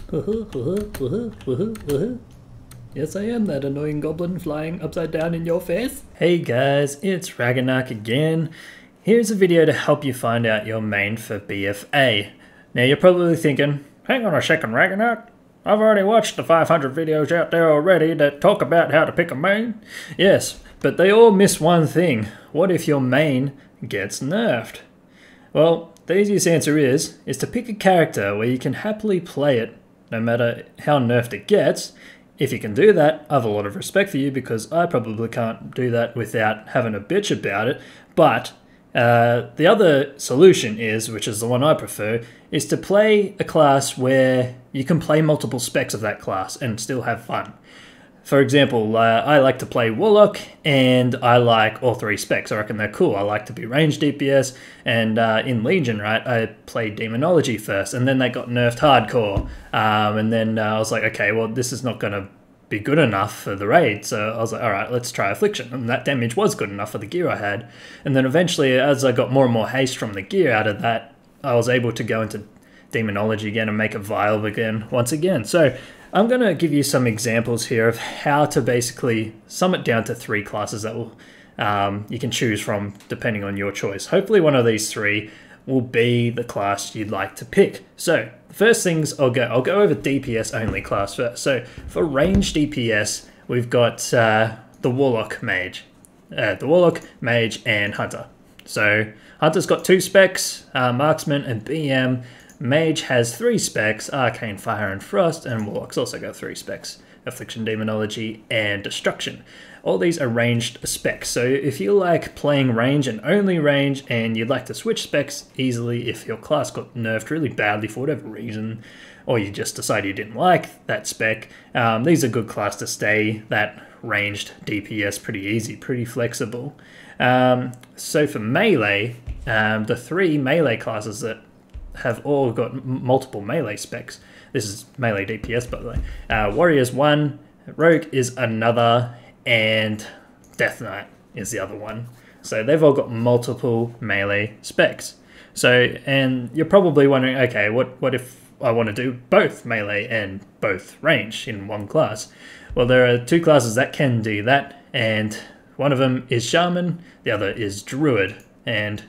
Yes, I am that annoying goblin flying upside down in your face. Hey guys, it's Ragnak again. Here's a video to help you find out your main for BFA. Now you're probably thinking, hang on a second Ragnak, I've already watched the 500 videos out there already that talk about how to pick a main. Yes, but they all miss one thing. What if your main gets nerfed? Well, the easiest answer is to pick a character where you can happily play it no matter how nerfed it gets. If you can do that, I have a lot of respect for you because I probably can't do that without having a bitch about it. But the other solution is, which is the one I prefer, is to play a class where you can play multiple specs of that class and still have fun. For example, I like to play Warlock, and I like all three specs. I reckon they're cool. I like to be ranged DPS, and in Legion, right, I played Demonology first, and then they got nerfed hardcore. And then I was like, okay, well, this is not going to be good enough for the raid, so I was like, all right, let's try Affliction, and that damage was good enough for the gear I had. And then eventually, as I got more and more haste from the gear out of that, I was able to go into Demonology again and make it viable again once again. So I'm going to give you some examples here of how to basically sum it down to three classes that will you can choose from depending on your choice. Hopefully one of these three will be the class you'd like to pick. So the first things I'll go over DPS only class first. So for range DPS, we've got the Warlock Mage. And Hunter. So Hunter's got 2 specs, Marksman and BM. Mage has 3 specs, Arcane, Fire and Frost, and Warlock's also got 3 specs, Affliction, Demonology, and Destruction. All these are ranged specs, so if you like playing range and only range, and you'd like to switch specs easily if your class got nerfed really badly for whatever reason, or you just decide you didn't like that spec, these are good class to stay that ranged DPS pretty easy, pretty flexible. So for melee, the 3 melee classes that have all got multiple melee specs. This is melee DPS, by the way. Warrior's 1, Rogue is another, and Death Knight is the other one. So they've all got multiple melee specs. So, and you're probably wondering, okay, what if I want to do both melee and both range in one class? Well, there are 2 classes that can do that, and one of them is Shaman, the other is Druid. And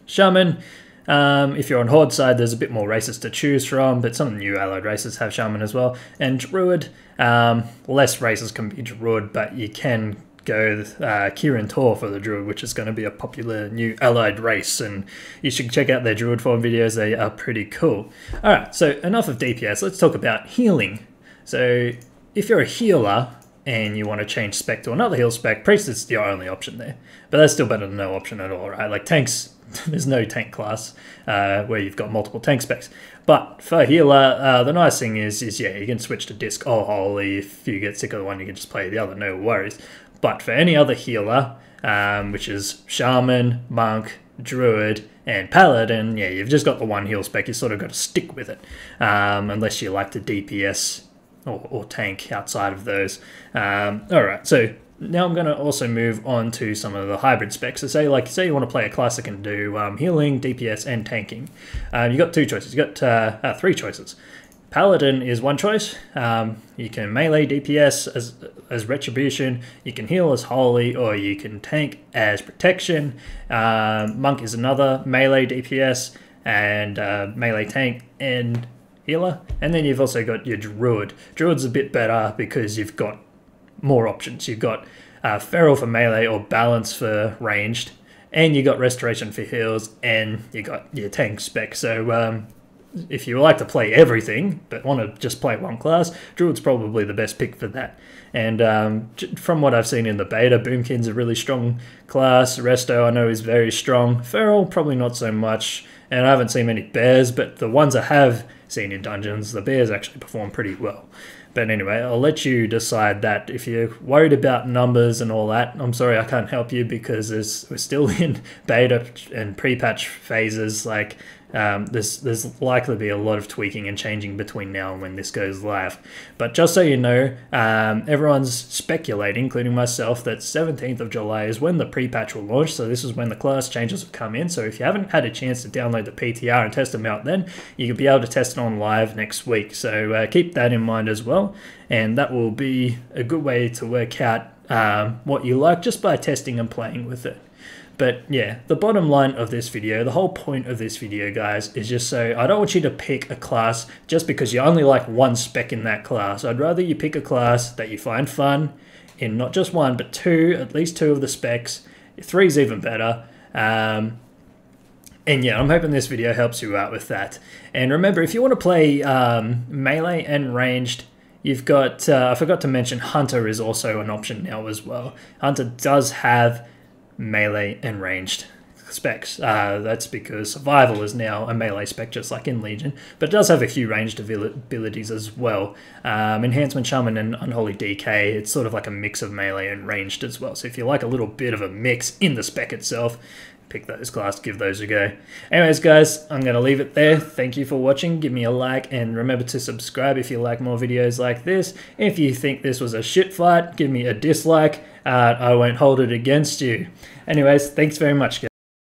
Shaman, if you're on Horde side, there's a bit more races to choose from, but some new allied races have Shaman as well. And Druid, less races can be Druid, but you can go Kirin Tor for the Druid, which is going to be a popular new allied race, and you should check out their Druid form videos, they are pretty cool. Alright, so enough of DPS, let's talk about healing. So if you're a healer, and you want to change spec to another heal spec, Priest is your only option there. But that's still better than no option at all, right? Like tanks, there's no tank class where you've got multiple tank specs. But for healer, the nice thing is yeah, you can switch to disc or holy. If you get sick of the one, you can just play the other, no worries. But for any other healer, which is Shaman, Monk, Druid, and Paladin, yeah, you've just got the one heal spec, you sort of got to stick with it. Unless you like to DPS or tank outside of those. Alright, so now I'm going to also move on to some of the hybrid specs. So say you want to play a class that can do healing, DPS, and tanking. You've got 2 choices. You've got 3 choices. Paladin is one choice. You can melee DPS as Retribution, you can heal as Holy, or you can tank as Protection. Monk is another melee DPS, and melee tank and healer. And then you've also got your Druid. Druid's a bit better because you've got more options. You've got Feral for melee or Balance for ranged, and you got Restoration for heals, and you got your tank spec. So if you like to play everything but want to just play one class, Druid's probably the best pick for that. And from what I've seen in the beta, Boomkin's a really strong class. Resto I know is very strong. Feral probably not so much, and I haven't seen many bears, but the ones I have seen in dungeons, the bears actually perform pretty well. But anyway, I'll let you decide that. If you're worried about numbers and all that, I'm sorry I can't help you because we're still in beta and pre-patch phases. Like, There's likely to be a lot of tweaking and changing between now and when this goes live. But just so you know, everyone's speculating, including myself, that 17th of July is when the pre-patch will launch. So this is when the class changes will come in. So if you haven't had a chance to download the PTR and test them out then, you can be able to test it on live next week. So keep that in mind as well. And that will be a good way to work out what you like just by testing and playing with it. But yeah, the bottom line of this video, the whole point of this video, guys, is just so I don't want you to pick a class just because you only like one spec in that class. I'd rather you pick a class that you find fun in not just one, but two, at least two of the specs. Three's even better. And yeah, I'm hoping this video helps you out with that. And remember, if you want to play melee and ranged, you've got, I forgot to mention, Hunter is also an option now as well. Hunter does have melee and ranged specs. That's because survival is now a melee spec, just like in Legion, but it does have a few ranged abilities as well. Enhancement Shaman and Unholy DK, it's sort of like a mix of melee and ranged as well. So if you like a little bit of a mix in the spec itself, pick those class, give those a go. Anyways, guys, I'm going to leave it there. Thank you for watching. Give me a like and remember to subscribe if you like more videos like this. If you think this was a shit fight, give me a dislike. I won't hold it against you. Anyways, thanks very much, guys.